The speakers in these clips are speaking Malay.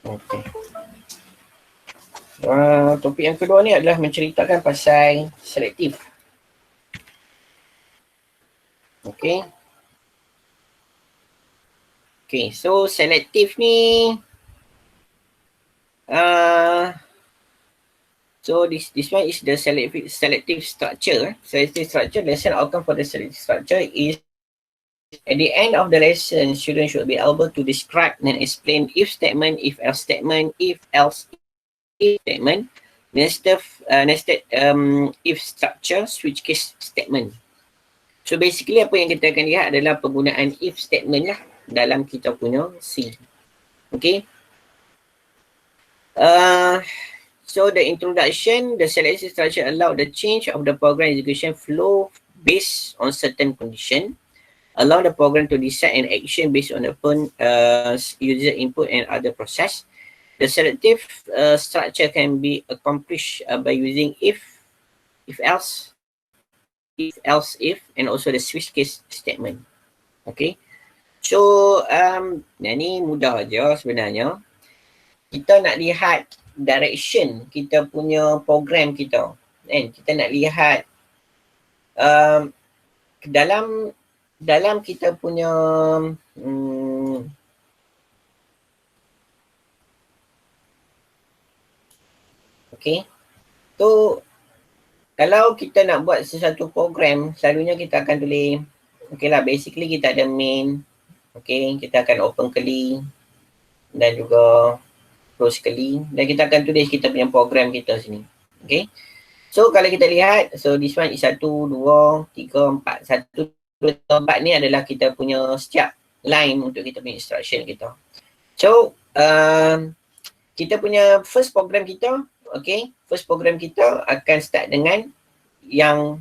Okey. Topik yang kedua ni adalah menceritakan pasal selektif. Okey. Okay, so selektif ni so this one is the selective structure. Selective structure, lesson outcome for the selective structure is at the end of the lesson, students should be able to describe and explain if statement, if else statement, if else if statement, nested if structure, switch case statement. So basically apa yang kita akan lihat adalah penggunaan if statement lah dalam kita punya C. Okay. So the introduction, the selective structure allow the change of the program execution flow based on certain condition. Allow the program to decide an action based on upon user input and other process. The selective structure can be accomplished by using if else, if, and also the switch case statement. Okay. So, ni mudah aja sebenarnya. Kita nak lihat direction kita punya program kita. Kita nak lihat dalam kita punya okay. So, kalau kita nak buat sesuatu program, selalunya kita akan tulis, okay lah, basically kita ada main, okay, kita akan open curly dan juga close curly, dan kita akan tulis kita punya program kita sini. Okay. So, kalau kita lihat, so this one is 1, 2, 3, 4. 1, 2, 3, 4 ni adalah kita punya setiap line untuk kita punya instruction kita. So, kita punya first program kita, okay, first program kita akan start dengan yang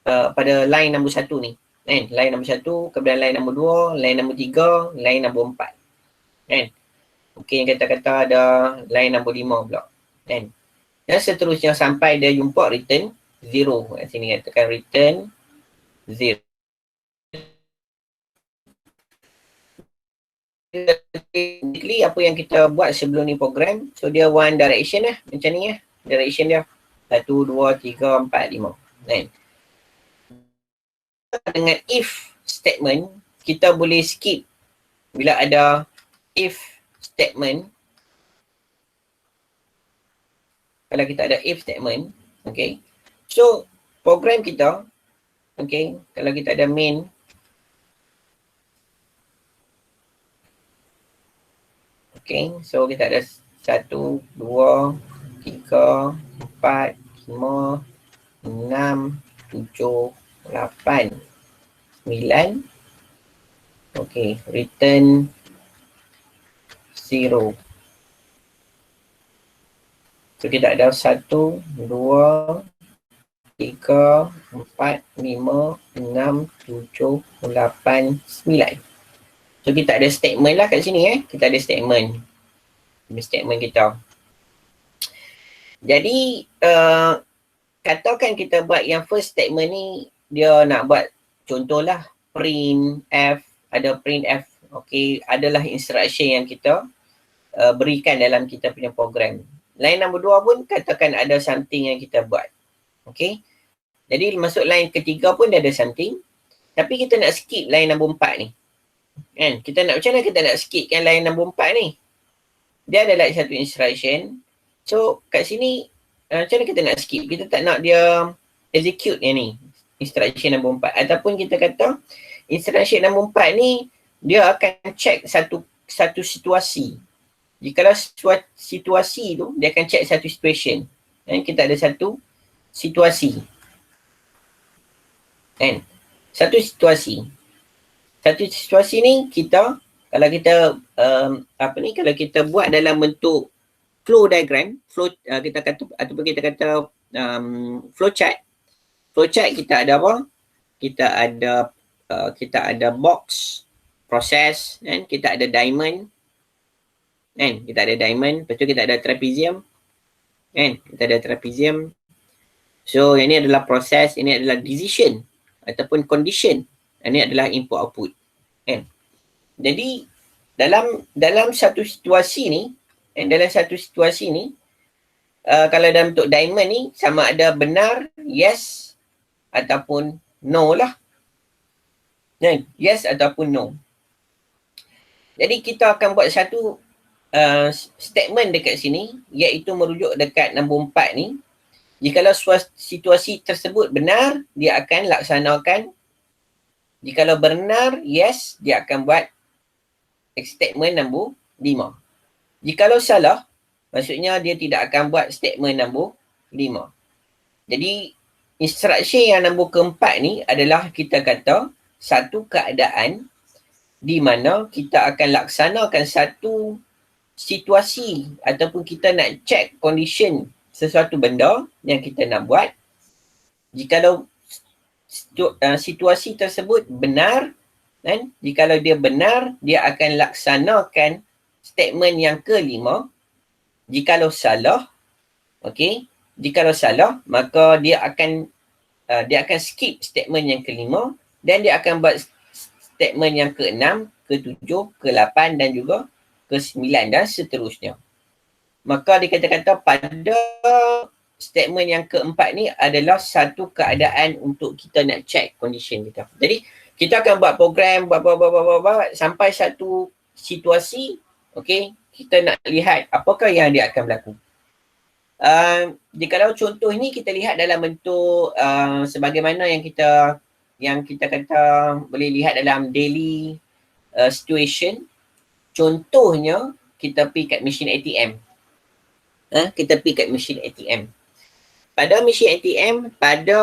pada line nombor 1 ni. Line nombor 1, kemudian line nombor 2, line nombor 3, line nombor 4. Okay, kata-kata ada line nombor 5 pula. Dan seterusnya sampai dia jumpa return 0. Kat sini katakan return 0. Basically apa yang kita buat sebelum ni program, so dia one direction lah, macam ni lah. Direction dia 1, 2, 3, 4, 5. Dengan if statement, kita boleh skip bila ada if statement. Kalau kita ada if statement, okay. So, program kita, okay, kalau kita ada main, okay, so kita ada 1, 2, 3, 4, 5, 6, 7, 8, 9. Okay, return 0. So kita ada 1, 2, 3, 4, 5, 6, 7, 8, 9. So kita ada statement lah kat sini Kita ada statement. Ini statement kita. Jadi katakan kita buat yang first statement ni, dia nak buat contohlah print F, ada print F. Okay, adalah instruction yang kita berikan dalam kita punya program. Line nombor 2 pun katakan ada something yang kita buat. Okay. Jadi masuk line ketiga pun dia ada something. Tapi kita nak skip line nombor 4 ni. Kita nak, macam mana kita nak skip kan line nombor 4 ni? Dia adalah satu instruction. So kat sini macam mana kita nak skip? Kita tak nak dia execute yang ni. Instruction nombor 4. Ataupun kita kata instruction nombor 4 ni dia akan check satu situasi. Jikalau situasi tu, dia akan check satu situation. Kita ada satu situasi. Satu situasi. Satu situasi ni kita, kalau kita kalau kita buat dalam bentuk flow diagram, kita kata ataupun kita kata flow chart. Flow chart kita ada apa? Kita ada box, process, dan kita ada diamond. Kita ada diamond, lepas tu kita ada trapezium. Kita ada trapezium. So yang ni adalah proses, ini adalah decision ataupun condition. Ini adalah input output. Jadi dalam satu situasi ni, Dan dalam satu situasi ni, kalau dalam bentuk diamond ni, sama ada benar, yes, ataupun no lah. Yes ataupun no. Jadi kita akan buat satu statement dekat sini, iaitu merujuk dekat nombor 4 ni. Jikalau situasi tersebut benar, dia akan laksanakan. Jikalau benar, yes, dia akan buat statement nombor 5. Jikalau salah, maksudnya dia tidak akan buat statement nombor 5. Jadi, instruction yang nombor keempat ni adalah kita kata satu keadaan di mana kita akan laksanakan satu situasi ataupun kita nak check condition sesuatu benda yang kita nak buat. Jikalau situasi tersebut benar, kan? Jikalau dia benar, dia akan laksanakan statement yang kelima. Jikalau salah, okey, jikalau salah, maka dia akan skip statement yang kelima dan dia akan buat statement yang ke-6, ke-7, ke-8 dan juga ke-9 dan seterusnya. Maka dikata-kata pada statement yang keempat ni adalah satu keadaan untuk kita nak check condition kita. Jadi kita akan buat program buat sampai satu situasi, okey, kita nak lihat apakah yang dia akan berlaku. Jikalau contoh ni kita lihat dalam bentuk sebagaimana yang kita kata boleh lihat dalam daily situation. Contohnya kita pergi kat mesin ATM. Kita pergi kat mesin ATM. Pada mesin ATM, pada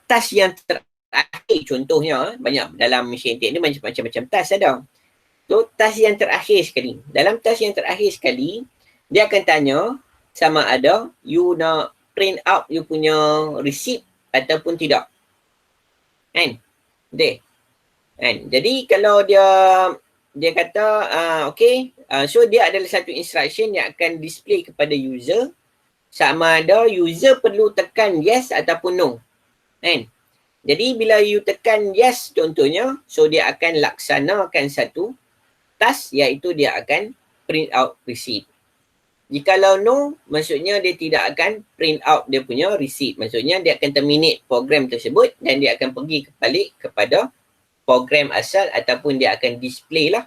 task yang terakhir contohnya, banyak dalam mesin ATM ni macam-macam task ada. So task yang terakhir sekali. Dalam task yang terakhir sekali, dia akan tanya sama ada you nak print out you punya receipt ataupun tidak. Kan? Betul? Kan? Jadi kalau dia kata okay, so dia adalah satu instruction yang akan display kepada user sama ada user perlu tekan yes ataupun no. Kan? Jadi bila you tekan yes contohnya, so dia akan laksanakan satu task iaitu dia akan print out receipt. Jikalau no, maksudnya dia tidak akan print out dia punya receipt. Maksudnya dia akan terminate program tersebut dan dia akan pergi balik kepada program asal ataupun dia akan display lah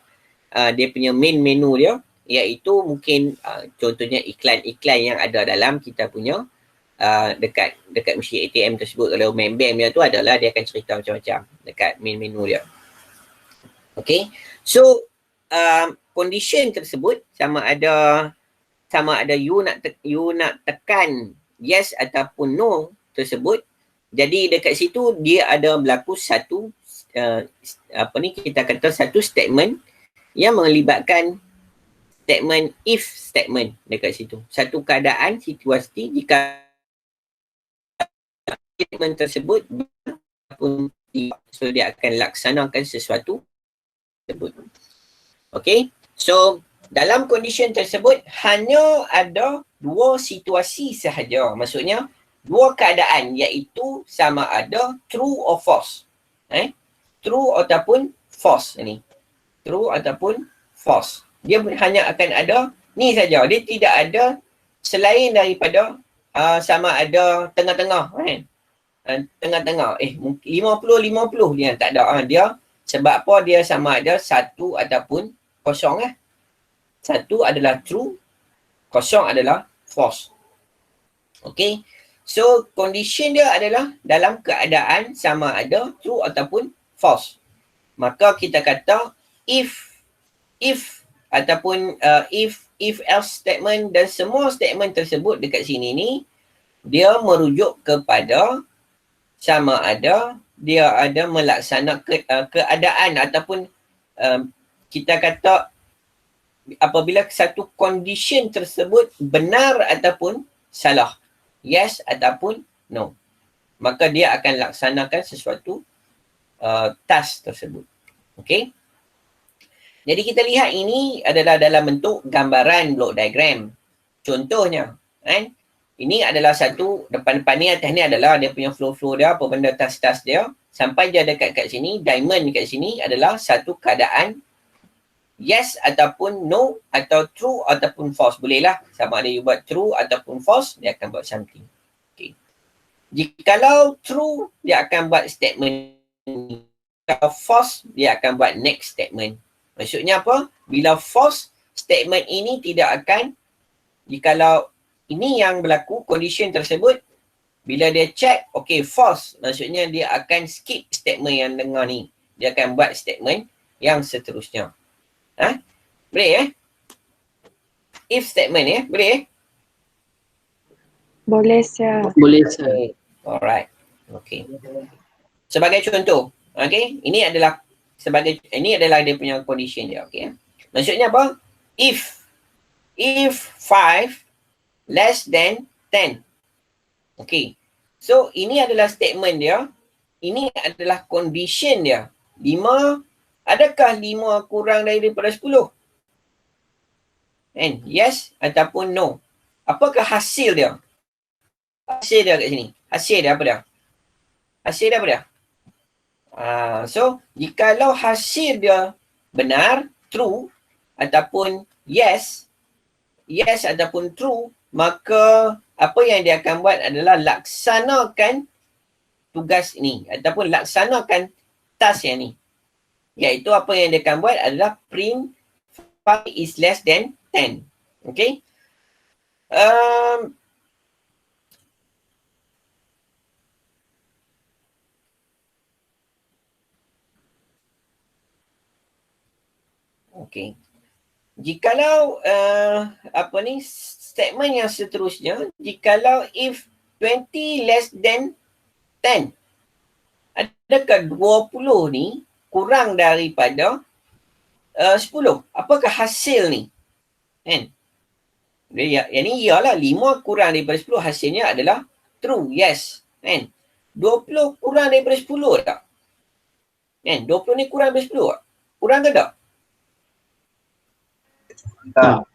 dia punya main menu dia, iaitu mungkin contohnya iklan-iklan yang ada dalam kita punya dekat mesin ATM tersebut. Kalau main bank dia tu adalah dia akan cerita macam-macam dekat main menu dia. Okay, so condition tersebut sama ada you nak tekan yes ataupun no tersebut. Jadi dekat situ dia ada berlaku satu kita kata satu statement yang melibatkan statement if statement dekat situ. Satu keadaan situasi jika statement tersebut pun so dia akan laksanakan sesuatu tersebut. Okay, so dalam condition tersebut hanya ada dua situasi sahaja. Maksudnya dua keadaan iaitu sama ada true or false. True ataupun false ni. True ataupun false. Dia hanya akan ada ni saja. Dia tidak ada selain daripada sama ada tengah-tengah kan. Tengah-tengah. 50-50 dia tak ada. Dia sebab apa dia sama ada satu ataupun kosong lah. Satu adalah true, kosong adalah false. Okay. So, condition dia adalah dalam keadaan sama ada true ataupun false. Maka kita kata if ataupun if else statement dan semua statement tersebut dekat sini ni, dia merujuk kepada sama ada dia ada melaksanakan keadaan ataupun kita kata apabila satu condition tersebut benar ataupun salah, yes ataupun no, maka dia akan laksanakan sesuatu task tersebut. Okay. Jadi kita lihat ini adalah dalam bentuk gambaran block diagram. Contohnya, kan? Ini adalah satu, depan-depan ni, atas ni adalah dia punya flow-flow dia, apa benda task-task dia. Sampai dia dekat kat sini, diamond dekat sini adalah satu keadaan yes ataupun no, atau true ataupun false. Boleh lah. Sama ada you buat true ataupun false, dia akan buat something. Okay. Jikalau true, dia akan buat statement. Kalau false, dia akan buat next statement. Maksudnya apa? Bila false, statement ini tidak akan, jikalau ini yang berlaku, condition tersebut, bila dia check, okay, false. Maksudnya dia akan skip statement yang dengar ni. Dia akan buat statement yang seterusnya. Boleh If statement boleh Boleh, Sir. Boleh, Sir. Okay. Alright. Okay. Sebagai contoh, okay, ini adalah dia punya condition dia, okay. Maksudnya apa? If 5 less than 10. Okay. So, ini adalah statement dia. Ini adalah condition dia. 5, adakah 5 kurang daripada 10? And yes ataupun no. Apakah hasil dia? Hasil dia kat sini. Hasil dia apa dia? Hasil dia apa dia? So, jikalau hasil dia benar, true, ataupun yes ataupun true, maka apa yang dia akan buat adalah laksanakan tugas ini ataupun laksanakan task yang ni. Iaitu apa yang dia akan buat adalah print 5 is less than 10. Okay. Okay. Jikalau statement yang seterusnya, jikalau if 20 less than 10, adakah 20 ni kurang daripada 10? Apakah hasil ni? Kan? Yang ni ialah 5 kurang daripada 10, hasilnya adalah true, yes. Kan? 20 kurang daripada 10 tak? Kan? 20 ni kurang daripada 10 tak? Kurang ke tak? Tak.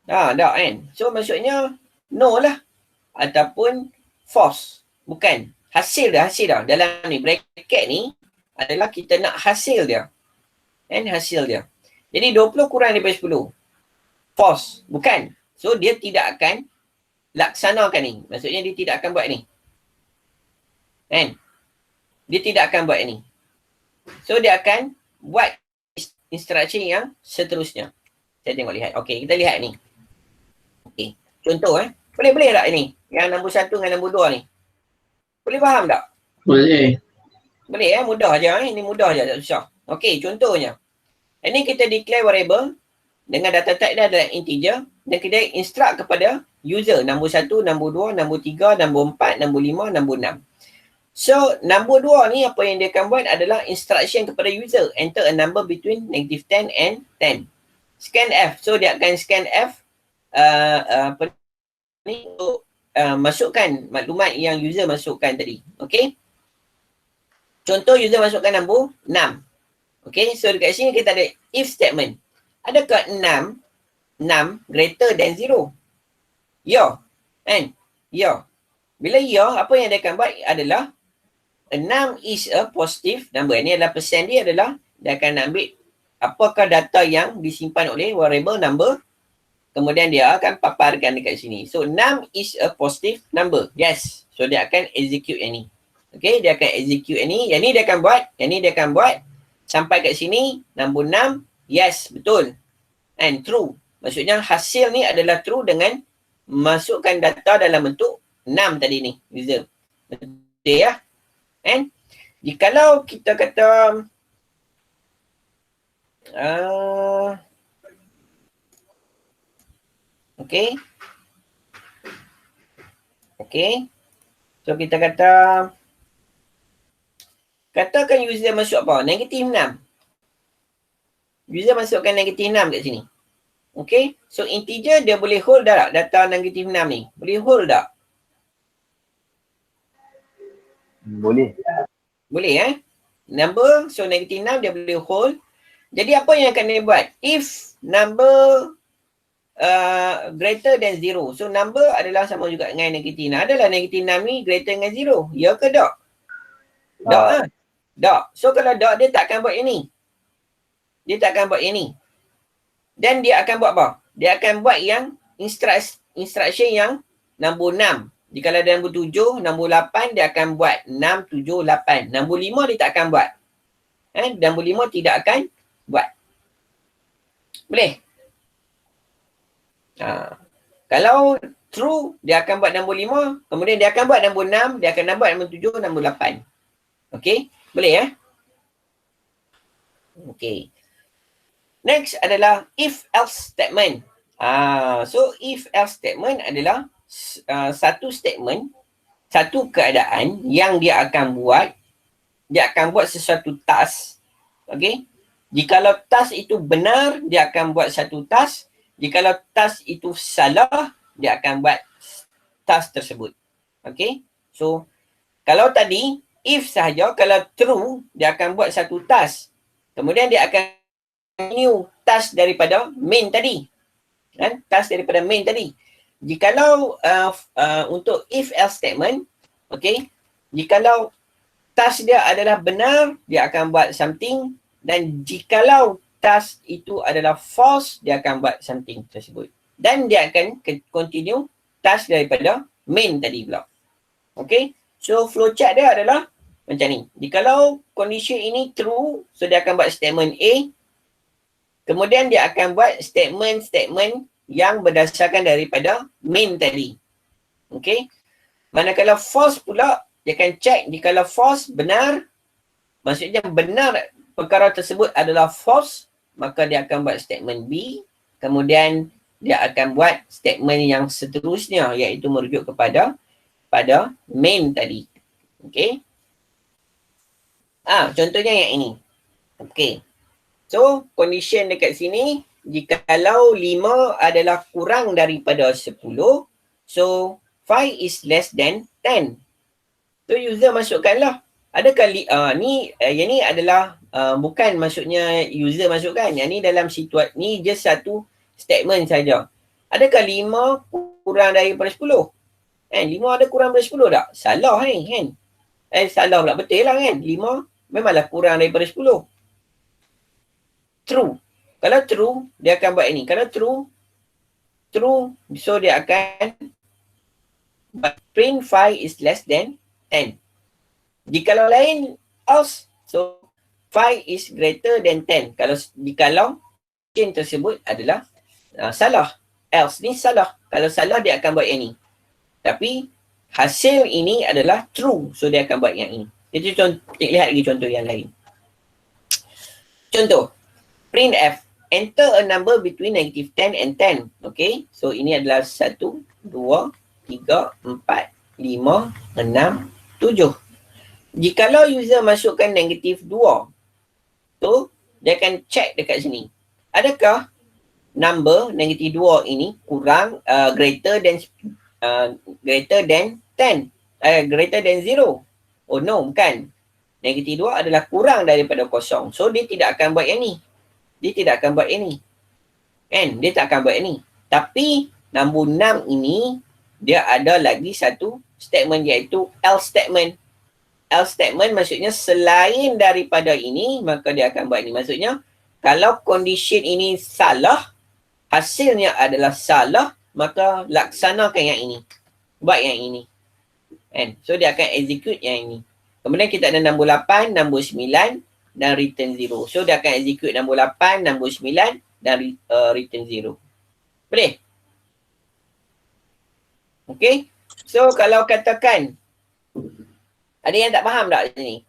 Tak kan? So maksudnya no lah. Ataupun false. Bukan. Hasil dah. Dalam ni bracket ni adalah kita nak hasil dia. And hasil dia. Jadi 20 kurang daripada 10. False. Bukan. So dia tidak akan laksanakan ni. Maksudnya dia tidak akan buat ni. Kan? Dia tidak akan buat ni. So dia akan buat instruction yang seterusnya. Saya tengok lihat. Okey, kita lihat ni. Okey. Contoh Boleh tak ini? Yang nombor 1 dengan nombor 2 ni. Boleh faham tak? Boleh. Boleh mudah je Ini mudah je, tak susah. Okey, contohnya. Ini kita declare variable dengan data type dia adalah integer dan kita instruct kepada user nombor 1, nombor 2, nombor 3, nombor 4, nombor 5, nombor 6. So, nombor 2 ni apa yang dia akan buat adalah instruction kepada user. Enter a number between -10 and 10. Scan F. So, dia akan scan F untuk masukkan maklumat yang user masukkan tadi. Okey. Contoh user masukkan nombor 6. Okey. So, dekat sini kita ada if statement. Adakah 6 greater than 0? Ya. Kan? Ya. Bila ya, apa yang dia akan buat adalah 6 is a positive number. Ini adalah persen dia adalah dia akan ambil apakah data yang disimpan oleh variable number, kemudian dia akan paparkan dekat sini. So 6 is a positive number. Yes. So dia akan execute yang ni. Okay, dia akan execute yang ni. Yang ni dia akan buat. Yang ni dia akan buat. Sampai kat sini, nombor 6. Yes, betul. And true. Maksudnya hasil ni adalah true dengan masukkan data dalam bentuk 6 tadi ni, user. Betul ya? And jikalau kita kata okay. So kita katakan user masuk apa? Negatif 6. User masukkan negatif 6 kat sini. Okay. So integer dia boleh hold tak data negatif 6 ni? Boleh hold tak? Boleh. Boleh Number, so negatif 6 dia boleh hold. Jadi apa yang akan dia buat? If number greater than 0. So number adalah sama juga dengan negatif 6. Adalah negatif 6 ni greater dengan 0. Ya ke tak? Tak. Tak. So kalau tak, dia tak akan buat ini. Dia tak akan buat ini. Dan dia akan buat apa? Dia akan buat yang instruction yang nombor 6. Jika ada nombor 7, nombor 8 dia akan buat 6, 7, 8. Nombor 5 dia tak akan buat. Nombor 5 tidak akan buat. Boleh? Kalau true, dia akan buat nombor 5. Kemudian dia akan buat nombor 6. Dia akan buat nombor 7, nombor 8. Okey? Boleh ya? Okey. Next adalah if-else statement. So if-else statement adalah satu statement, satu keadaan yang dia akan buat sesuatu task. Okey? Jikalau task itu benar, dia akan buat satu task. Jikalau task itu salah, dia akan buat task tersebut. Okey? So kalau tadi if sahaja, kalau true, dia akan buat satu task. Kemudian dia akan new task daripada main tadi. Task daripada main tadi. Jikalau untuk if-else statement, okay, jikalau task dia adalah benar, dia akan buat something, dan jikalau task itu adalah false, dia akan buat something tersebut. Dan dia akan continue task daripada main tadi pula. Okay, so flowchart dia adalah macam ni. Jikalau condition ini true, so dia akan buat statement A. Kemudian dia akan buat statement-statement yang berdasarkan daripada main tadi. Okay. Manakala false pula, dia akan check jikalau false benar, maksudnya benar perkara tersebut adalah false, maka dia akan buat statement B. Kemudian dia akan buat statement yang seterusnya, iaitu merujuk kepada main tadi. Okay. Contohnya yang ini. Okay. So, condition dekat sini, jikalau 5 adalah kurang daripada 10, so 5 is less than 10. So, user masukkanlah. Adakah yang ni adalah bukan maksudnya user masukkan. Yang ni dalam situasi, ni just satu statement saja. Adakah 5 kurang daripada 10? 5 ada kurang daripada 10 tak? Salah kan? Salah pula, betul lah kan? 5 memanglah kurang daripada 10. True. Kalau true, dia akan buat ini. Kalau true, so dia akan print 5 is less than 10. Jikalau lain, else, so 5 is greater than 10. Jikalau chain tersebut adalah salah. Else ni salah. Kalau salah, dia akan buat yang ini. Tapi hasil ini adalah true, so dia akan buat yang ini. Jadi lihat lagi contoh yang lain. Contoh, print F. Enter a number between -10 and 10. Okay. So ini adalah 1, 2, 3, 4, 5, 6, 7. Jikalau user masukkan -2, so dia akan check dekat sini. Adakah number -2 ini kurang greater than 10? Greater than 0? Oh no, bukan. -2 adalah kurang daripada 0. So dia tidak akan buat yang ni. Dia tidak akan buat ini. Dia tak akan buat ini. Tapi nombor 6 ini, dia ada lagi satu statement, iaitu else statement. Else statement maksudnya selain daripada ini, maka dia akan buat ini. Maksudnya, kalau condition ini salah, hasilnya adalah salah, maka laksanakan yang ini. Buat yang ini. So dia akan execute yang ini. Kemudian kita ada nombor 8, nombor 9, dan return 0. So dia akan execute nombor 8, nombor 9 dan return 0. Boleh? Okay. So kalau katakan, ada yang tak faham tak sini?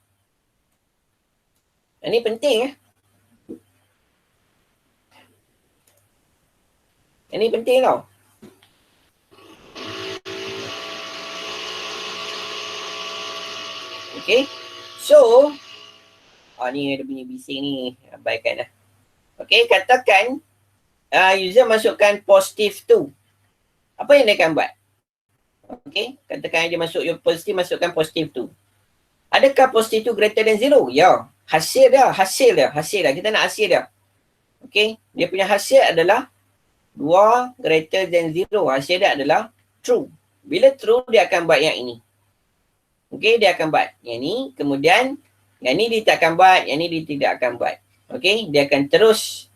Ini penting Ini penting tau. Okay. So ni ada bunyi bising ni. Abaikan lah. Okay, katakan user masukkan positif 2. Apa yang dia akan buat? Okay, katakan dia masukkan positif 2. Adakah positif 2 greater than 0? Ya. Hasil dia. Kita nak hasil dia. Okay, dia punya hasil adalah 2 greater than 0. Hasil dia adalah true. Bila true, dia akan buat yang ini. Okay, dia akan buat yang ni. Kemudian yang ni dia tak akan buat, yang ni dia tidak akan buat. Okay, dia akan terus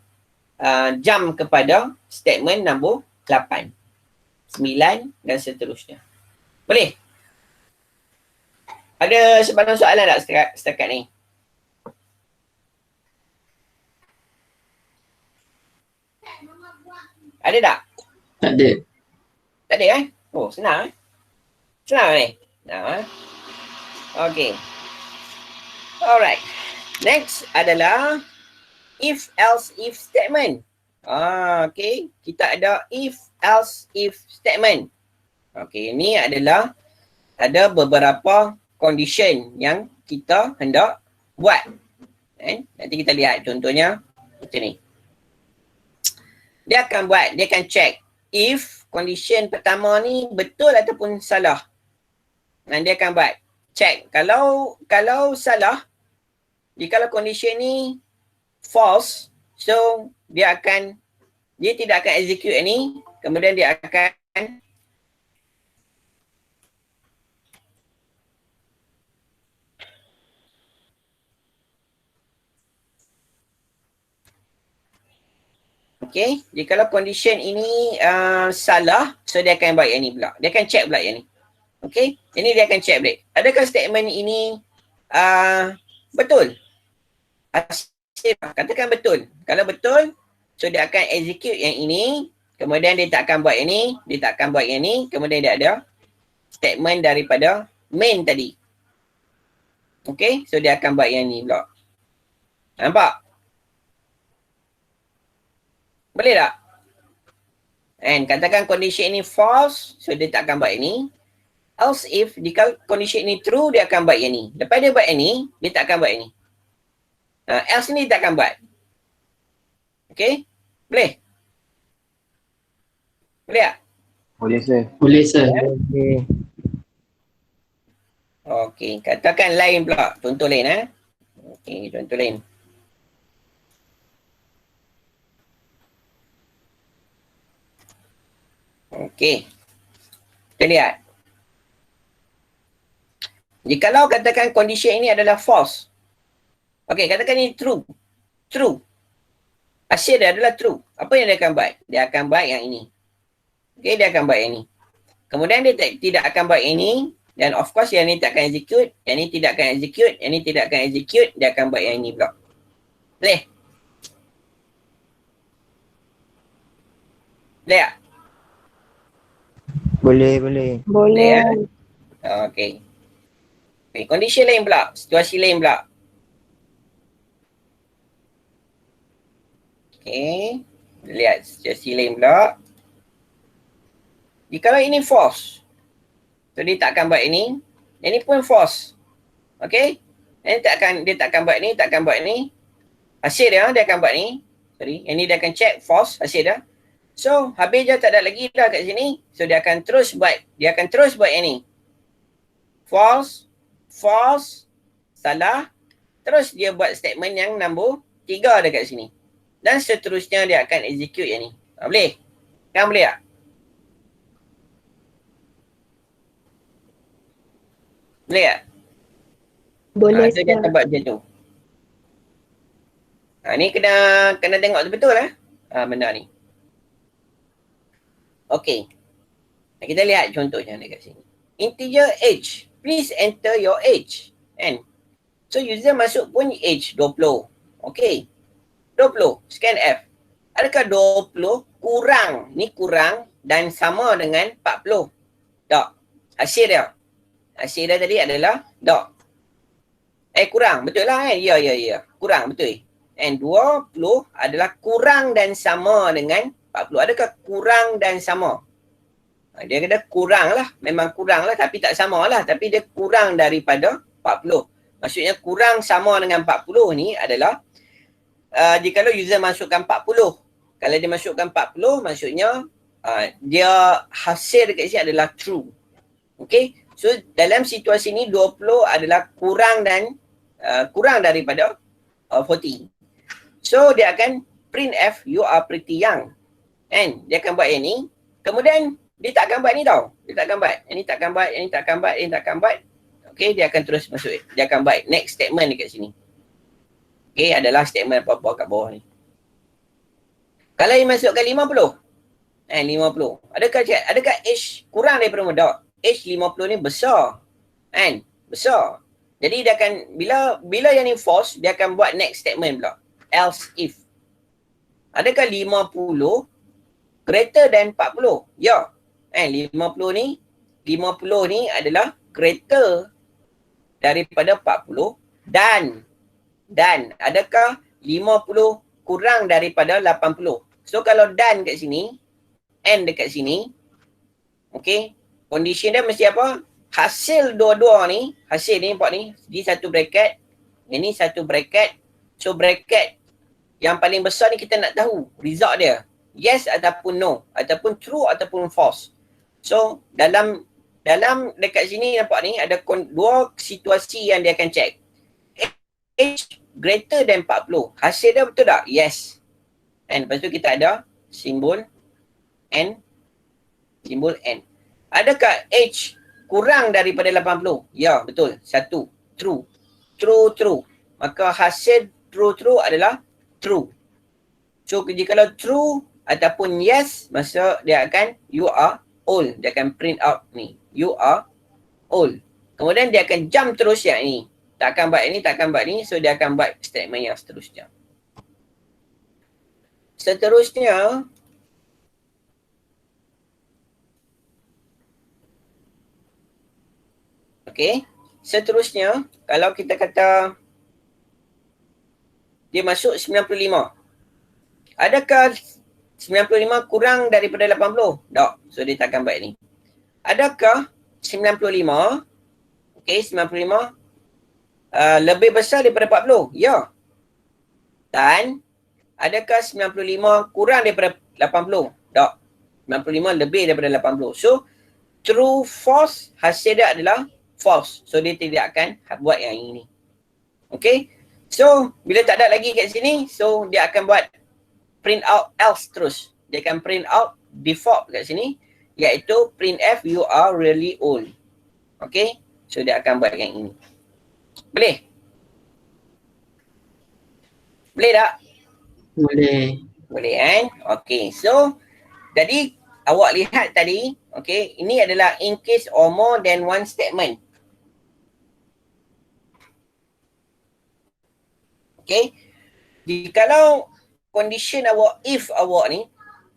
jump kepada statement nombor 8, 9 dan seterusnya. Boleh? Ada sebarang soalan tak setakat ni? Ada tak? Tak ada. Tak ada Oh, senang Senang ni. Senang Okay. Alright. Next adalah if else if statement. Okay. Kita ada if else if statement. Okay. Ini adalah ada beberapa condition yang kita hendak buat. Nanti kita lihat contohnya macam ni. Dia akan check if condition pertama ni betul ataupun salah. Dan dia akan buat check. Kalau salah, jika condition ni false, so dia tidak akan execute ni, kemudian dia akan okay, jika condition ini salah, so dia akan buat yang ni pula. Dia akan check pula yang ni. Okay, ini dia akan check balik. Adakah statement ini betul? Katakan betul. Kalau betul, so dia akan execute yang ini, kemudian dia tak akan buat yang ni, dia tak akan buat yang ni, kemudian dia ada statement daripada main tadi. Okay, so dia akan buat yang ni pula. Nampak? Boleh tak? And katakan condition ini false, so dia tak akan buat ini. Else if, jika condition ini true, dia akan buat yang ni. Lepas dia buat yang ni, dia tak akan buat yang ni. Else ni dia tak akan buat. Okay? Boleh? Boleh tak? Boleh, sir. Boleh, sir. Okay, katakan lain pula. Contoh lain Okay, contoh lain. Okay. Kita lihat. Jikalau katakan condition ini adalah false. Okay, katakan ini true. True. Hasil dia adalah true. Apa yang dia akan buat? Dia akan buat yang ini. Okay, dia akan buat yang ini. Kemudian dia tidak akan buat ini. Dan of course yang ini tak akan execute. Yang ini tidak akan execute. Yang ini tidak akan execute. Dia akan buat yang ini pula. Boleh? Boleh tak? Boleh. Boleh ya? Okay. Okay, condition lain pula. Situasi lain pula. Okay. Lihat situasi lain pula. Jikalau ini false, so dia tak akan buat ini. Yang ni pun false. Okay. Dia tak akan buat ni, tak akan buat ni. Hasil dia akan buat ni. Sorry. Yang ni dia akan check false hasil dia. So, habis je tak ada lagi dah kat sini. So, dia akan terus buat yang ni. False, salah. Terus dia buat statement yang nombor 3 dekat sini. Dan seterusnya dia akan execute yang ni. Boleh? Kan boleh tak? Boleh tak? Boleh, So dia akan buat macam tu. Ni kena tengok betul benda ni. Okay. Kita lihat contohnya dekat sini. Integer age. Please enter your age. Kan? So user masuk pun age 20. Okay. 20. Scan F. Adakah 20 kurang? Ni kurang dan sama dengan 40. Tak. Hasil dia. Hasil dia tadi adalah tak. Kurang. Betul lah kan? Ya. Kurang. Betul. And 20 adalah kurang dan sama dengan 40. Adakah kurang dan sama? Dia kata kurang lah. Memang kurang lah tapi tak sama lah. Tapi dia kurang daripada 40. Maksudnya kurang sama dengan 40 ni adalah jikalau user masukkan 40. Kalau dia masukkan 40 maksudnya dia hasil dekat sini adalah true. Okay. So dalam situasi ni 20 adalah kurang dan kurang daripada 40. So dia akan print F you are pretty young. And dia akan buat yang ni. Kemudian dia tak akan buat ni tau. Dia tak akan buat. Yang ni tak akan buat, yang ni tak akan buat, yang ni tak akan buat. Okay, dia akan terus masuk. Dia akan buat next statement dekat sini. Okay, adalah statement apa-apa kat bawah ni. Kalau you masukkan 50, 50. Adakah H kurang daripada tak? H 50 ni besar. Kan? Besar. Jadi dia akan, bila yang ni false, dia akan buat next statement pula. Else if. Adakah 50 greater than 40? Ya. 50 ni adalah greater daripada 40 dan adakah 50 kurang daripada 80? So kalau dan kat sini, and dekat sini, okay, condition dia mesti apa? Hasil dua-dua ni, hasil ni nampak ni, di satu bracket, ini satu bracket. So bracket yang paling besar ni kita nak tahu result dia. Yes ataupun no, ataupun true ataupun false. So dalam dekat sini nampak ni ada dua situasi yang dia akan check. H greater than 40. Hasil dia betul tak? Yes. And lepas tu kita ada simbol N. Simbol N. Adakah H kurang daripada 80? Ya, betul. Satu. True. True. Maka hasil true adalah true. So kalau true ataupun yes, masa dia akan you are old. Dia akan print out ni. You are old. Kemudian dia akan jump terus yang ini. Takkan buat ni. So dia akan buat statement yang seterusnya. Seterusnya, kalau kita kata dia masuk 95. Adakah 95 kurang daripada 80? Tak. So dia takkan buat ni. Adakah 95, 95 lebih besar daripada 40? Ya. Dan adakah 95 kurang daripada 80? Tak. 95 lebih daripada 80. So true, false, hasil dia adalah false. So dia tidak akan buat yang ini. Okay. So bila tak ada lagi kat sini, so dia akan buat print out else terus. Dia akan print out default kat sini, iaitu printf you are really old. Okay. So dia akan buat yang ini. Boleh? Boleh tak? Boleh kan? Okay. So jadi awak lihat tadi, okay, ini adalah in case or more than one statement. Okay. Jikalau condition awak, if awak ni,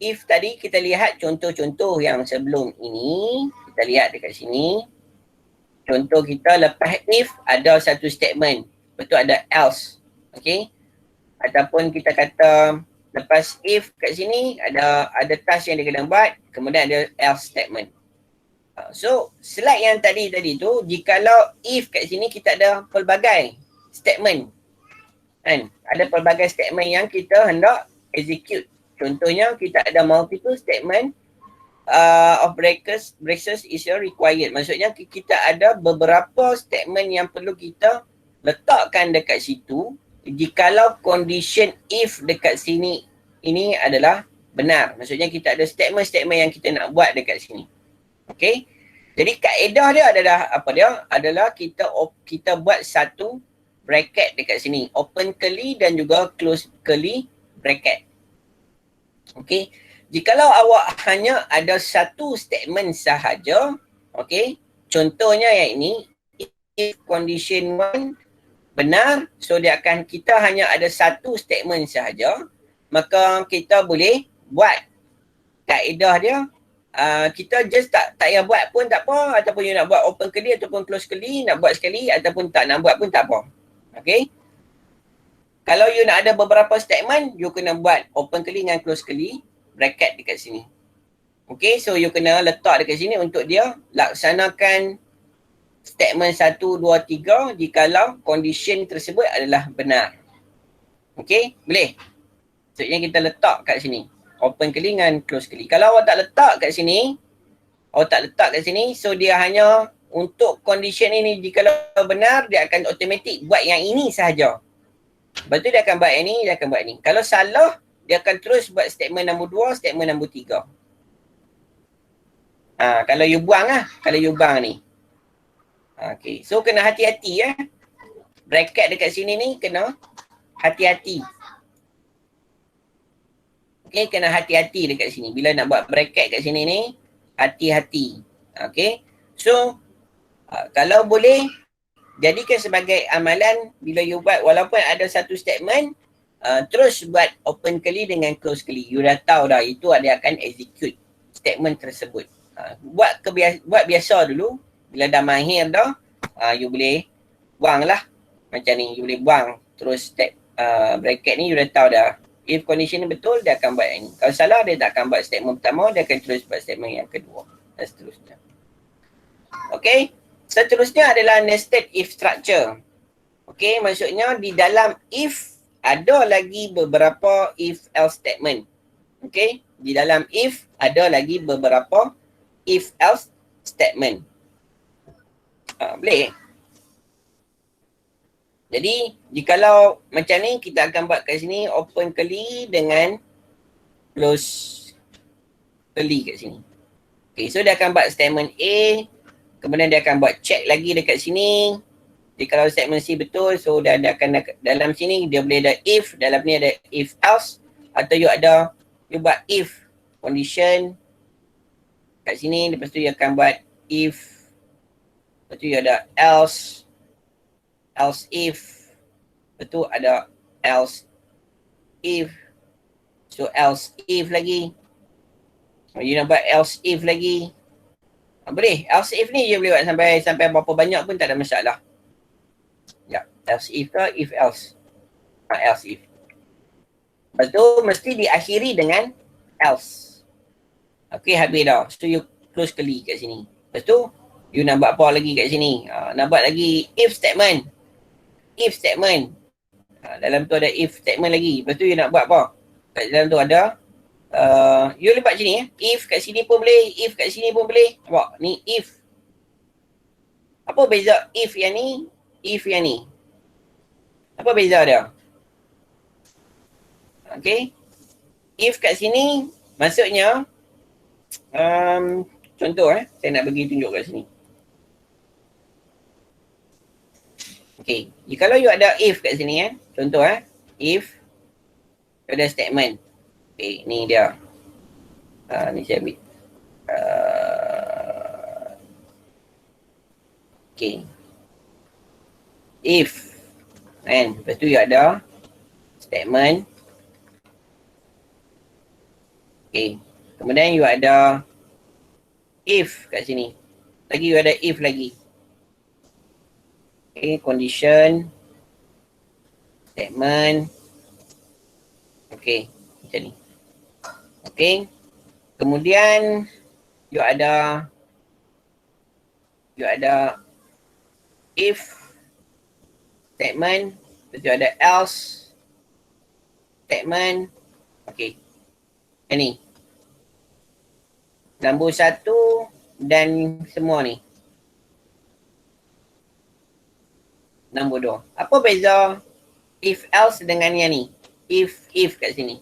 if tadi kita lihat contoh-contoh yang sebelum ini, kita lihat dekat sini. Contoh kita lepas if ada satu statement, betul ada else. Okay. Ataupun kita kata lepas if kat sini ada task yang dia kena buat, kemudian ada else statement. So slide yang tadi tu, jikalau if kat sini kita ada pelbagai statement. Kan? Ada pelbagai statement yang kita hendak execute. Contohnya kita ada multiple statement of braces is required. Maksudnya kita ada beberapa statement yang perlu kita letakkan dekat situ jikalau condition if dekat sini ini adalah benar. Maksudnya kita ada statement-statement yang kita nak buat dekat sini. Okay. Jadi kaedah dia adalah apa dia? Adalah kita buat satu bracket dekat sini. Open curly dan juga close curly bracket. Okay. Jikalau awak hanya ada satu statement sahaja, okay, contohnya yang ini, if condition 1 benar, so kita hanya ada satu statement sahaja, maka kita boleh buat kaedah dia, kita just tak payah buat pun tak apa, ataupun you nak buat open curly ataupun close curly, nak buat sekali ataupun tak nak buat pun tak apa. Okay. Kalau you nak ada beberapa statement, you kena buat open curly dengan close curly bracket dekat sini. Okay, so you kena letak dekat sini untuk dia laksanakan statement 1, 2, 3 jikalau condition tersebut adalah benar. Okay, boleh? Maksudnya kita letak kat sini. Open curly dengan close curly. Kalau awak tak letak kat sini, so dia hanya untuk condition ini jikalau benar, dia akan automatic buat yang ini sahaja. Lepas tu dia akan buat yang ni, dia akan buat ni. Kalau salah, dia akan terus buat statement nombor 2, statement nombor 3. Kalau you buang ni. Okay, so kena hati-hati Bracket dekat sini ni kena hati-hati. Okay, kena hati-hati dekat sini. Bila nak buat bracket kat sini ni, hati-hati. Okay, so kalau boleh, jadikan sebagai amalan bila you buat, walaupun ada satu statement, terus buat open curly dengan close curly. You dah tahu dah, itu dia akan execute statement tersebut. Buat biasa dulu. Bila dah mahir dah, you boleh buang lah. Macam ni, you boleh buang. Terus bracket ni you dah tahu dah. If condition ni betul, dia akan buat yang ni. Kalau salah, dia tak akan buat statement pertama, dia akan terus buat statement yang kedua. Dan seterusnya. Okay. Seterusnya adalah nested if structure. Okay, maksudnya di dalam if ada lagi beberapa if else statement. Okay, di dalam if ada lagi beberapa if else statement. Boleh? Jadi, jikalau macam ni, kita akan buat kat sini open curly dengan close curly kat sini. Okay, so dia akan buat statement A, kemudian dia akan buat check lagi dekat sini. Jadi kalau statement C betul, so dia akan dalam sini dia boleh ada if, dalam ni ada if else, atau you buat if condition kat sini, lepas tu you akan buat if, lepas tu you ada else if, lepas tu ada else if, so else if lagi, you nak buat else if lagi. Boleh, else if ni je boleh buat sampai berapa banyak pun tak ada masalah. Ya, else if ke if else. Else if. Lepas tu mesti diakhiri dengan else. Okay, habis dah. So you close curly kat sini. Lepas tu you nak buat apa lagi kat sini? Nak buat lagi if statement. If statement. Dalam tu ada if statement lagi. Lepas tu you nak buat apa? Kat dalam tu ada you boleh buat macam ni. If kat sini pun boleh, if kat sini pun boleh. Nampak? Ni if. Apa beza if yang ni, if yang ni? Apa beza dia? Okay. If kat sini, maksudnya contoh saya nak bagi tunjuk kat sini. Okay, kalau you ada if kat sini contoh if ada statement. Okay, ni dia. Ni saya ambil. Okay. If. Lepas tu you ada statement. Okay. Kemudian you ada if kat sini. Lagi you ada if lagi. Okay, condition. Statement. Okay, macam ni. Okay. Kemudian you ada if statement, lepas tu ada else statement. Okay. Ini. Nombor 1 dan semua ni. Nombor 2. Apa beza if else dengan yang ni? If kat sini.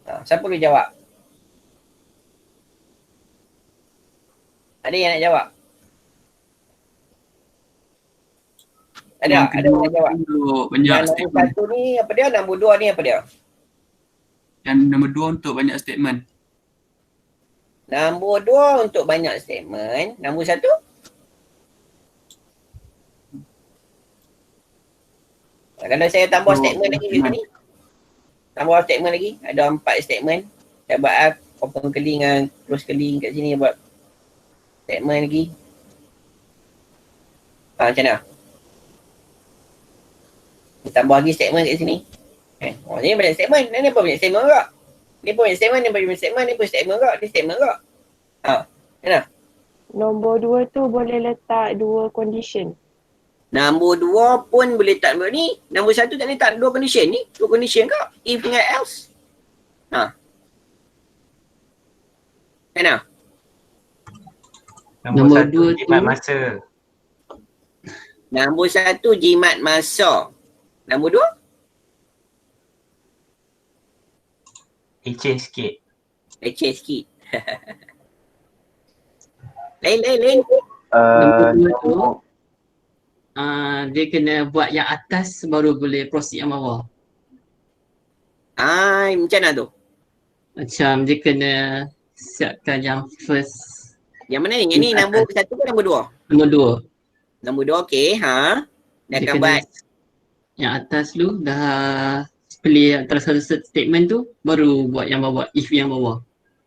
Siapa boleh jawab? Ada yang nak jawab? Ada yang nak jawab? Banyak yang statement. nombor 1 ni apa dia? Nombor 2 ni apa dia? Yang nombor 2 untuk banyak statement. Nombor 2 untuk banyak statement. Nombor 1? Kalau saya tambah statement lagi kat sini. Tambah statement lagi. Ada 4 statement. Saya buat open curly dengan close curly kat sini. Buat statement lagi. Macam mana? Tambah lagi statement kat sini. Ni banyak statement. Ni apa banyak statement juga? Ni pun banyak statement. Ni pun banyak statement. Ni pun statement juga. Ni statement juga. Macam mana? Nombor 2 tu boleh letak 2 condition. Nombor 2 pun boleh tak ni. Nombor 1 tak boleh tak 2 condition ni. 2 condition ke? If dengan else. Macam mana? Nombor 2 jimat tu masa. Nombor 1 jimat masa. Nombor 2? Leceh sikit. Leceh sikit. Lain. nombor 2 tu dia kena buat yang atas baru boleh proceed yang bawah. Macam mana tu? Macam dia kena siapkan yang first, Yang mana ni? Yang ni nombor 1 ke nombor 2? nombor 2. Nombor 2, okey. Dia Dia akan kena buat. yang atas tu dah pilih antara satu statement tu, baru buat yang bawah, if yang bawah.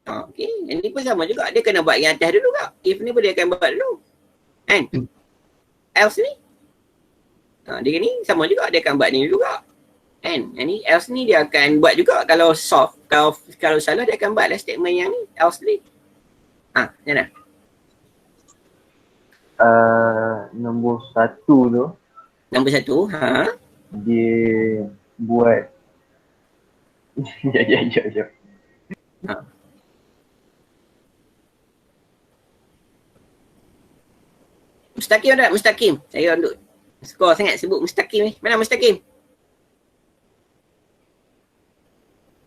Okey. Yang ni pun sama juga. Dia kena buat yang atas dulu kak. If ni pun dia akan buat dulu. Kan? Else ni? Dia ni sama juga. Dia akan buat ni dulu kak. Kan? Yang ni else ni dia akan buat juga. Kalau soft, kalau salah dia akan buat lah statement yang ni. Else ni. Macam mana? Nombor 1 tu, Nombor 1. dia buat Sekejap. Mustaqim tak? Mustaqim. Saya untuk skor sangat sebut Mustaqim ni. Mana Mustaqim?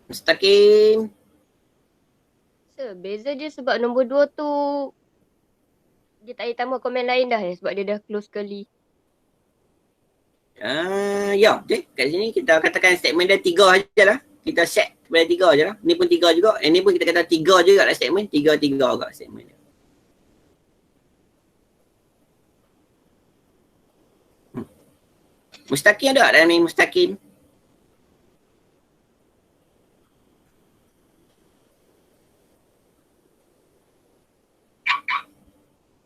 Mustaqim. Sir, beza dia sebab nombor 2 tu dia tak payah tambah komen lain dah sebab dia dah close sekali. Ya, okay. Kat sini kita katakan statement dia 3 je lah. Kita set kepada 3 je lah. Ni pun 3 juga. Yang ni pun kita kata 3 juga lah statement. 3 juga statement dia. Mustaqim ada tak dalam ni Mustaqim?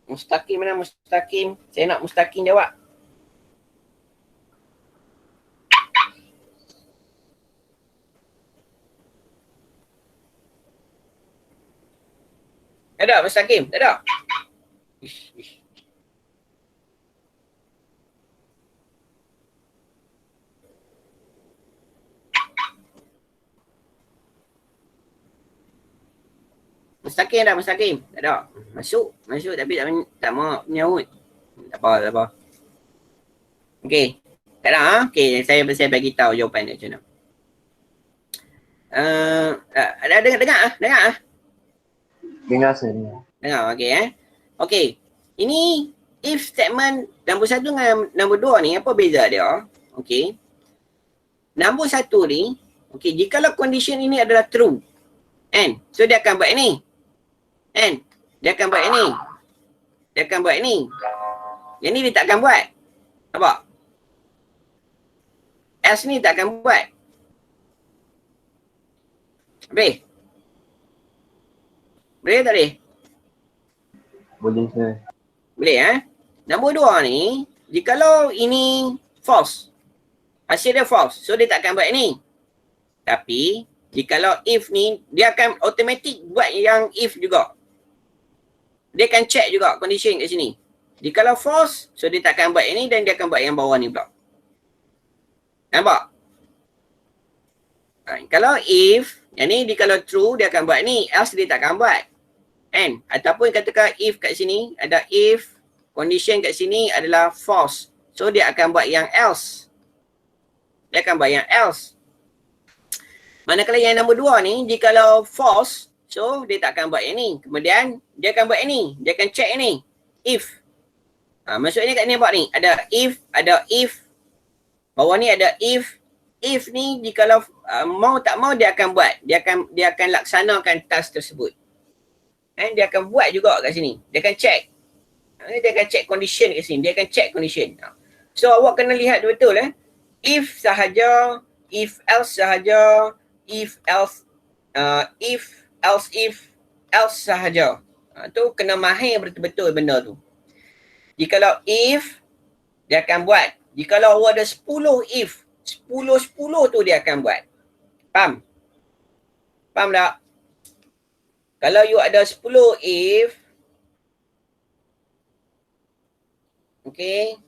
Mustaqim mana Mustaqim? Saya nak Mustaqim jawab. Ada Mustaqim? Tak ada? Ish. Mustaqim dah Mustaqim? Tak ada. Masuk tapi tak mau menyaut. Tak apa. Okey. Tak ada Okey, saya bagi tahu jawapan dia macam mana. Ada dengar. Dengar saya. Dengar okey Okey. Ini if statement nombor 1 dengan nombor 2 ni apa beza dia? Okey. Nombor 1 ni, okey, jikalau condition ini adalah true. Kan? So dia akan buat ini. Kan? Dia akan buat ini. Yang ni dia tak akan buat. Nampak? Else ni tak akan buat. Boleh tak boleh? Boleh sir. Boleh Nombor 2 ni, jikalau ini false. Hasil dia false. So dia tak akan buat ini. Tapi, jikalau if ni, dia akan automatic buat yang if juga. Dia akan check juga condition kat sini. Jikalau false, so dia tak akan buat ini dan dia akan buat yang bawah ni pula. Nampak? Kalau if, yang ni kalau true, dia akan buat ni. Else dia tak akan buat. Kan? Ataupun katakan if kat sini, ada if, condition kat sini adalah false. So dia akan buat yang else. Manakala yang nombor 2 ni, jikalau false, so dia tak akan buat yang ni. Kemudian, dia akan buat yang ni. Dia akan check yang ni. If. Maksudnya kat ni nampak ni. Ada if. Bawah ni ada if. If ni, jikalau mau tak mau, dia akan buat. Dia akan laksanakan task tersebut. Dia akan buat juga kat sini. Dia akan check. Dia akan check condition kat sini. Dia akan check condition. So, awak kena lihat betul if sahaja, if else sahaja, if else sahaja. Tu kena mahir betul-betul benda tu. Jikalau if, dia akan buat. Jikalau awak ada 10 if, 10 tu dia akan buat. Faham tak? Kalau you ada 10 if, okay,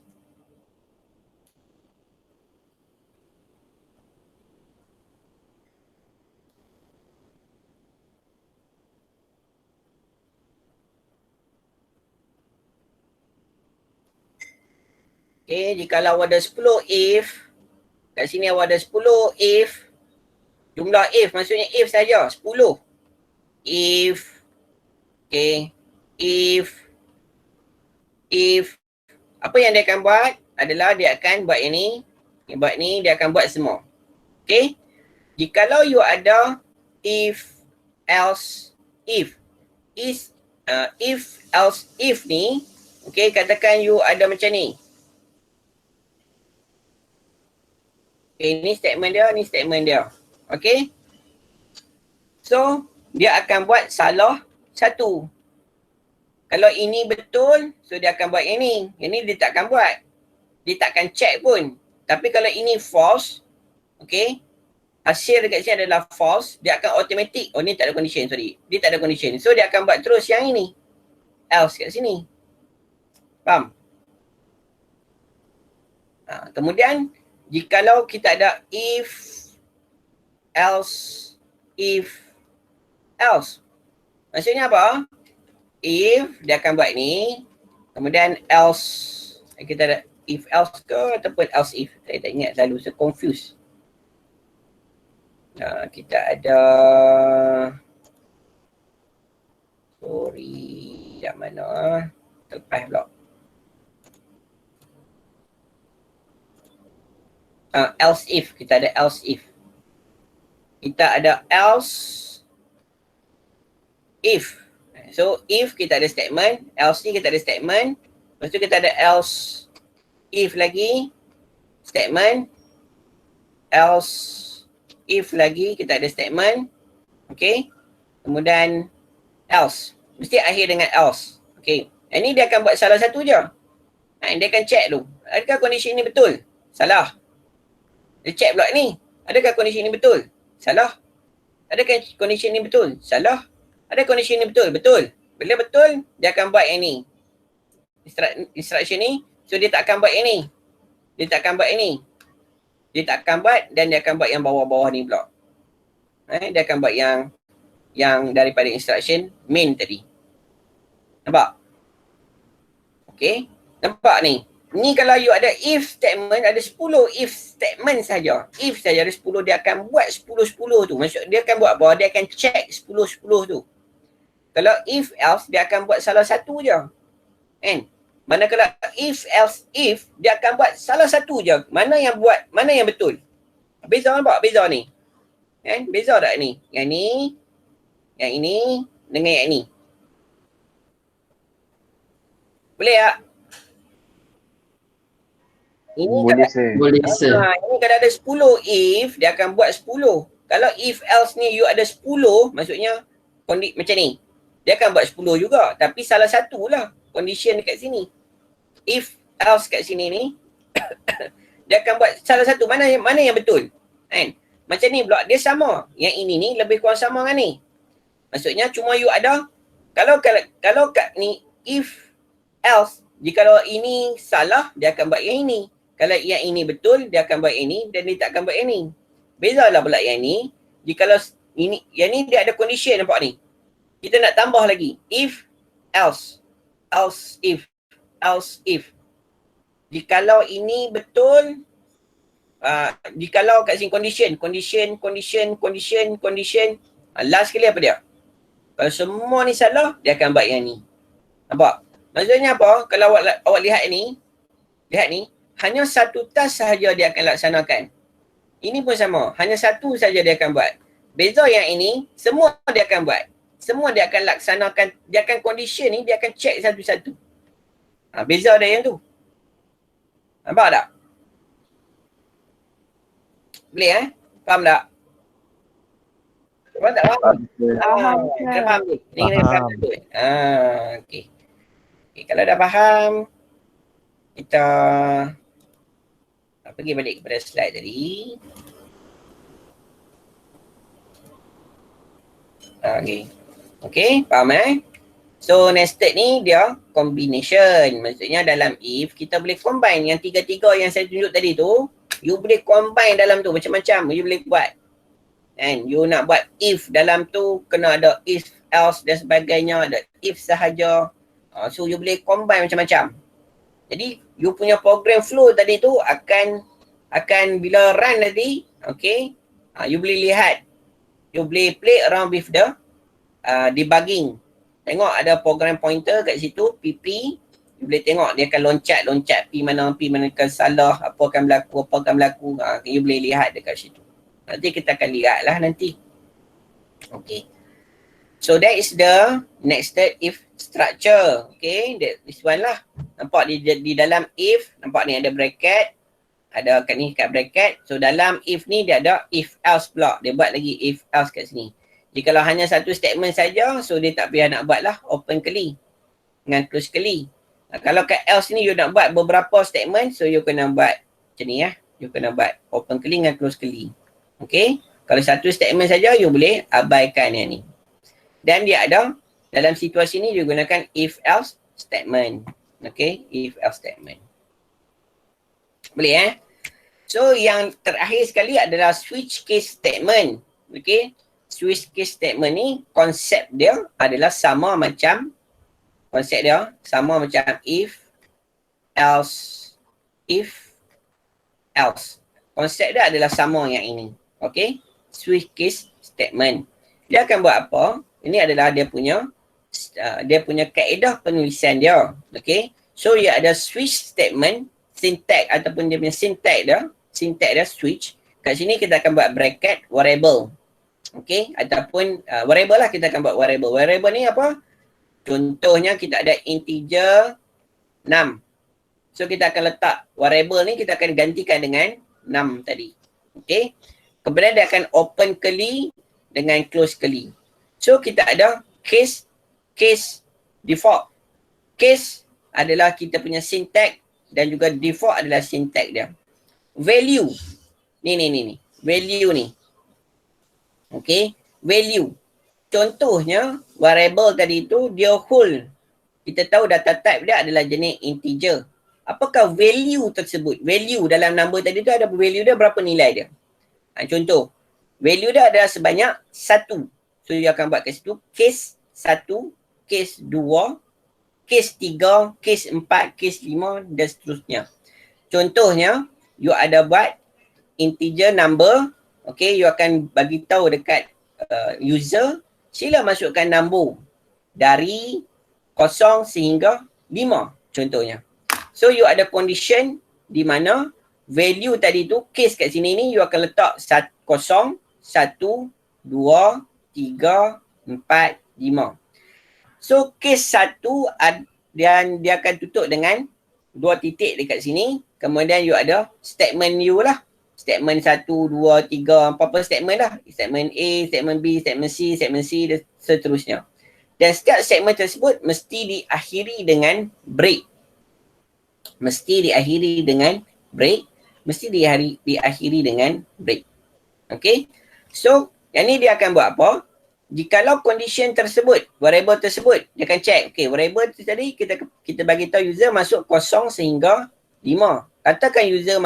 jikalau ada 10 if, kat sini awak ada 10 if, jumlah if, maksudnya if saja, 10. If, if, apa yang dia akan buat adalah dia akan buat ini, dia akan buat semua. Okay? jikalau you ada if, else, if. If, else, if ni, okay, katakan you ada macam ni. Okay, ni statement dia, ni statement dia. Okay. So, dia akan buat salah satu. Kalau ini betul, so dia akan buat yang ni. Yang ni dia tak akan buat. Dia tak akan check pun. Tapi kalau ini false, okay, hasil dekat sini adalah false, dia akan automatic. Oh, ni tak ada condition, sorry. Dia tak ada condition. So, dia akan buat terus yang ini. Else kat sini. Faham? Kemudian, jikalau kita ada if, else, if, else. Maksudnya apa? If, dia akan buat ni. Kemudian else. Kita ada if else ke ataupun else if. Saya tak ingat, selalu saya confuse. Kita ada, sorry, kat mana? Terlepas pula. Else if, kita ada else if. Kita ada else if. So if kita ada statement, else ni kita ada statement. Lepas tu kita ada else if lagi, statement, else if lagi, kita ada statement. Okay. Kemudian else. Mesti akhir dengan else. Okay. Yang ni dia akan buat salah satu je. Dia akan check dulu. Adakah condition ni betul? Salah. Dia check pula ni. Adakah condition ni betul? Salah. Adakah condition ni betul? Salah. Ada condition ni betul? Betul. Bila betul, dia akan buat yang ni. Instruction ni. So dia tak akan buat yang ni. Dia tak akan buat yang ni. Dia tak akan buat dan dia akan buat yang bawah-bawah ni pula. Dia akan buat yang daripada instruction main tadi. Nampak? Okay. Nampak ni. Ni kalau you ada if statement, ada 10 if statement saja. If saja ada 10, dia akan buat 10-10 tu. Maksud dia akan buat apa? Dia akan check 10-10 tu. Kalau if else, dia akan buat salah satu je. Kan? Manakala if else if, dia akan buat salah satu je. Mana yang buat, mana yang betul. Beza nampak? Beza ni. Kan? Beza tak ni? Yang ni, yang ini dengan yang ni. Boleh tak? Ini Boleh sir. Boleh sir. Ini kalau ada 10 if, dia akan buat 10. Kalau if else ni you ada 10, maksudnya macam ni. Dia akan buat 10 juga. Tapi salah satu lah condition dekat sini. If else kat sini ni, dia akan buat salah satu. Mana yang betul. Kan? Macam ni pula, dia sama. Yang ini ni lebih kurang sama dengan ni. Maksudnya cuma you ada, kalau kat ni, if else, jikalau ini salah, dia akan buat yang ini. Kalau yang ini betul, dia akan buat yang ini dan dia tak akan buat yang ini. Bezalah pula yang ni. Jikalau ini, yang ni dia ada condition, nampak ni. Kita nak tambah lagi. If, else. Else, if. Else, if. Jikalau ini betul, jikalau kat sini condition. Last sekali apa dia? Kalau semua ni salah, dia akan buat yang ni. Nampak? Maksudnya apa? Kalau awak lihat ni, hanya satu task sahaja dia akan laksanakan. Ini pun sama. Hanya satu saja dia akan buat. Beza yang ini, semua dia akan buat. Semua dia akan laksanakan, dia akan condition ni, dia akan check satu-satu. Beza ada yang tu. Nampak tak? Boleh Faham tak? Faham tak? Faham. Kena faham ni. Ni kena faham betul. Okay. Kalau dah faham, kita pergi balik kepada slide tadi. Okay, faham So nested ni dia combination. Maksudnya dalam if kita boleh combine yang tiga-tiga yang saya tunjuk tadi tu. You boleh combine dalam tu macam-macam you boleh buat. And you nak buat if dalam tu kena ada if, else dan sebagainya. Ada if sahaja. So you boleh combine macam-macam. Jadi you punya program flow tadi tu akan bila run tadi, okay, you boleh lihat. You boleh play around with the debugging. Tengok ada program pointer kat situ, PP. You boleh tengok dia akan loncat P mana akan salah, apa akan berlaku. You boleh lihat dekat situ. Nanti kita akan lihat lah nanti. Okay. So that is the nested if structure. Okay, this one lah. Nampak di dalam if, nampak ni ada bracket. Ada kat ni kat bracket. So dalam if ni dia ada if else pula. Dia buat lagi if else kat sini. Jika kalau hanya satu statement saja, so dia tak payah nak buat lah open curly dengan close curly. Kalau kat else ni you nak buat beberapa statement, so you kena buat macam ni ya. You kena buat open curly dengan close curly. Okay. Kalau satu statement saja, you boleh abaikan yang ni. Dan dia ada dalam situasi ni you gunakan if else statement. Okay. If else statement. Boleh So yang terakhir sekali adalah switch case statement. Okay. Switch case statement ni konsep dia adalah sama macam if else. Konsep dia adalah sama yang ini. Okay. Switch case statement. Dia akan buat apa? Ini adalah dia punya kaedah penulisan dia. Okay. So dia ada switch statement, syntax ataupun dia punya syntax dia switch. Kat sini kita akan buat bracket variable. Okay. Ataupun variable lah, kita akan buat variable. Variable ni apa? Contohnya kita ada integer 6. So kita akan letak variable ni, kita akan gantikan dengan 6 tadi. Okay. Kemudian dia akan open curly dengan close curly. So kita ada case default. Case adalah kita punya syntax dan juga default adalah syntax dia. Value. Ni. Value ni. Okay. Value. Contohnya variable tadi tu dia whole. Kita tahu data type dia adalah jenis integer. Apakah value tersebut? Value dalam number tadi tu ada value dia berapa nilai dia? Contoh. Value dia adalah sebanyak 1. So you akan buat kat situ case 1, case 2, case 3, case 4, case 5 dan seterusnya. Contohnya you ada buat integer number. Okay, you akan bagi tahu dekat user, sila masukkan number dari 0 sehingga 5 contohnya. So you ada condition di mana value tadi tu, case kat sini ni you akan letak 0, 1, 2, 3, 4, 5. So case 1 dan dia akan tutup dengan 2 titik dekat sini. Kemudian you ada statement you lah. Statement 1, 2, 3, apa-apa statement lah. Statement A, statement B, statement C dan seterusnya. Dan setiap statement tersebut mesti diakhiri dengan break. Okay. So, yang ni dia akan buat apa? Jikalau condition tersebut, variable tersebut, dia akan check. Okay, variable tu tadi kita bagi tahu user masuk 0 sehingga 5. Katakan user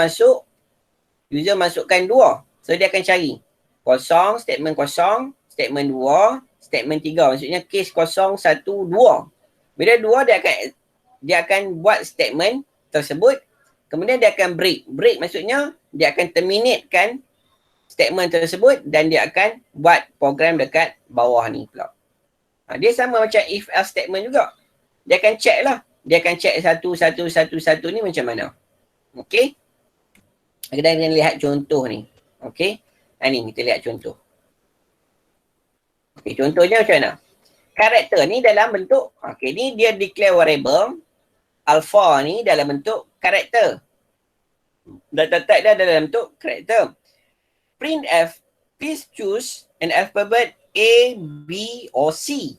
masukkan 2. So dia akan cari 0, statement 0, statement 2, statement 3. Maksudnya case 0, 1, 2. Bila 2 dia akan buat statement tersebut. Kemudian dia akan break. Break maksudnya dia akan terminatekan statement tersebut dan dia akan buat program dekat bawah ni pula. Dia sama macam if else statement juga. Dia akan check lah. Dia akan check satu ni macam mana. Okay. Kita akan lihat contoh ni. Okay. Ni kita lihat contoh. Okay, contohnya macam mana? Karakter ni dalam bentuk, okay, ni dia declare variable. Alpha ni dalam bentuk karakter. Data type dia dalam bentuk karakter. Printf, please choose an alphabet A, B or C.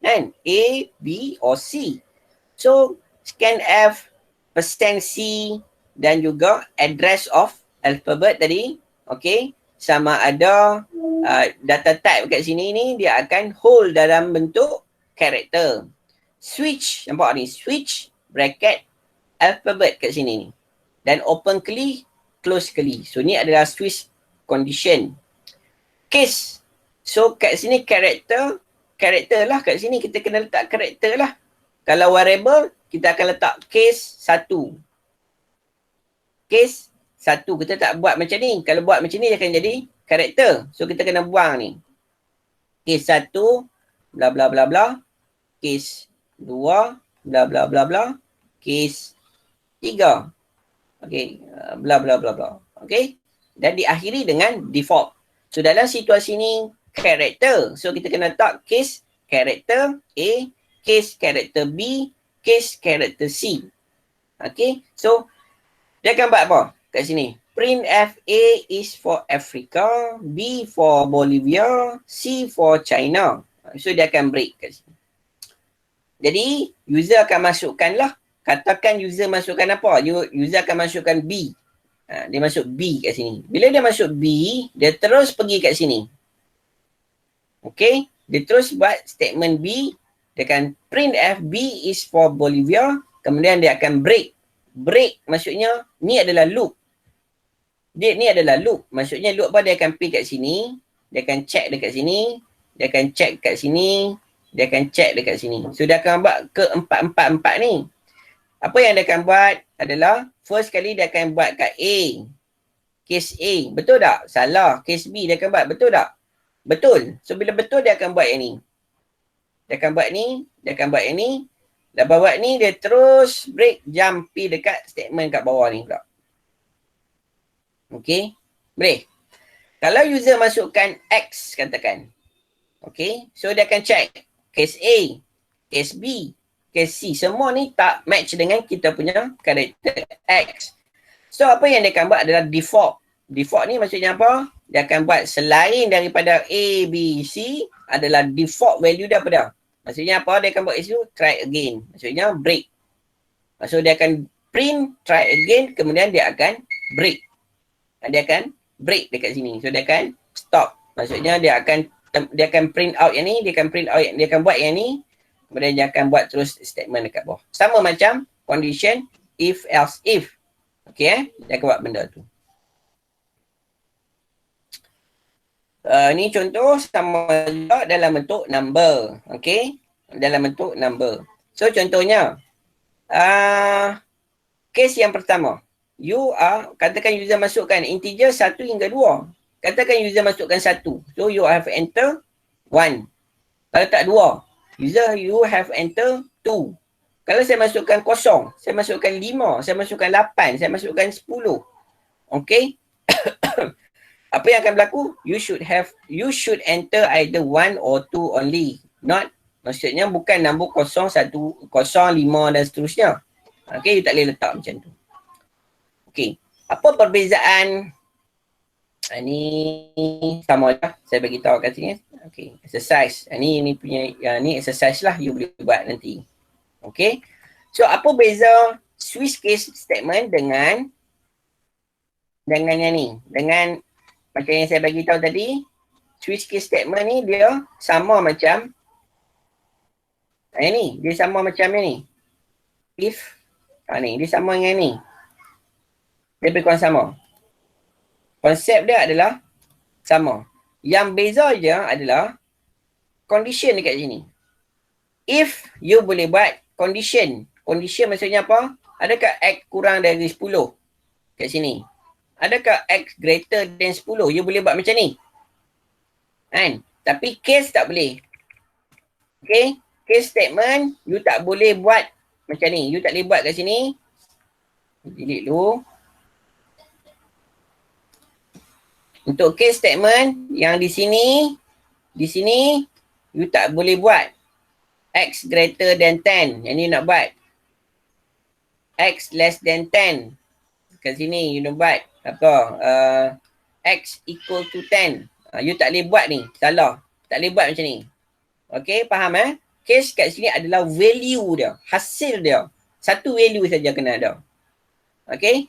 Kan? A, B or C. So, scanf, %C dan juga address of alphabet tadi. Okay. Sama ada data type kat sini ni dia akan hold dalam bentuk karakter. Switch, nampak ni? Switch, bracket, alphabet kat sini ni. Dan open curly, close curly. So, ni adalah switch condition. Case. So, kat sini karakter lah. Kat sini kita kena letak karakter lah. Kalau variable, kita akan letak case 1. Case 1. Kita tak buat macam ni. Kalau buat macam ni, dia akan jadi karakter. So, kita kena buang ni. Case 1, bla bla bla bla. Case 2, bla bla bla bla. Case 3. Okay. Bla bla bla bla. Okay. Dan diakhiri dengan default. So dalam situasi ni character. So kita kena letak case character A, case character B, case character C. Okay. So dia akan buat apa kat sini? Printf A is for Africa, B for Bolivia, C for China. So dia akan break kat sini. Jadi user akan masukkan lah. Katakan user masukkan apa? User akan masukkan B. Dia masuk B kat sini. Bila dia masuk B, dia terus pergi kat sini. Okay. Dia terus buat statement B. Dia akan printf B is for Bolivia. Kemudian dia akan break. Break maksudnya ni adalah loop. Ni adalah loop. Maksudnya loop apa? Dia akan pergi kat sini. Dia akan check dekat sini. Dia akan check kat sini. Dia akan check dekat sini. So dia akan buat ke 4 ni. Apa yang dia akan buat adalah first kali dia akan buat kat A. Case A. Betul tak? Salah. Case B dia akan buat. Betul tak? Betul. So bila betul dia akan buat yang ni. Dia akan buat ni. Dia akan buat yang ni. Lepas buat ni dia terus break jump pi dekat statement kat bawah ni pula. Okay. Boleh. Kalau user masukkan X katakan. Okay. So dia akan check. Case A. Case B. Case C. Semua ni tak match dengan kita punya karakter X. So apa yang dia akan buat adalah default. Default ni maksudnya apa? Dia akan buat selain daripada A, B, C adalah default value dia apa? Maksudnya apa? Dia akan buat isu try again. Maksudnya break. Maksud dia akan print try again kemudian dia akan break. Dia akan break dekat sini. So dia akan stop. Maksudnya dia akan print out yang ni, dia akan print out, dia akan buat yang ni. Kemudian dia akan buat terus statement dekat bawah. Sama macam condition if else if. Okay dia akan buat benda tu. Ni contoh sama juga dalam bentuk number. Okay. Dalam bentuk number. So contohnya. Case yang pertama. Katakan user masukkan integer 1 hingga 2. Katakan user masukkan 1. So you have enter 1. Kalau tak 2. User you have enter 2. Kalau saya masukkan 0, saya masukkan 5, saya masukkan 8, saya masukkan 10. Okay. Apa yang akan berlaku? You should enter either 1 or 2 only. Not, maksudnya bukan nombor 0, 1, 0, 5 dan seterusnya. Okay, you tak boleh letak macam tu. Okay. Apa perbezaan? Ni sama lah. Saya bagi tahu kat sini. Okay. Exercise. Ni punya, ni exercise lah you boleh buat nanti. Okay. So apa beza switch case statement dengan yang ni? Dengan macam yang saya bagi tahu tadi. Switch case statement ni dia sama macam ni. Dia sama macam ni. If ni. Dia sama dengan ni. Dia lebih kurang sama. Konsep dia adalah sama. Yang beza je adalah condition dekat sini. If you boleh buat condition. Condition maksudnya apa? Adakah X kurang dari 10 kat sini? Adakah X greater than 10? You boleh buat macam ni. Kan? Tapi case tak boleh. Okay? Case statement you tak boleh buat macam ni. You tak boleh buat kat sini. Delete dulu. Untuk case statement yang di sini you tak boleh buat X greater than 10. Yang ni nak buat X less than 10. Kat sini you nak buat apa? X equal to 10. You tak boleh buat ni. Salah. Tak boleh buat macam ni. Okay, faham Case kat sini adalah value dia. Hasil dia. Satu value saja kena ada. Okay.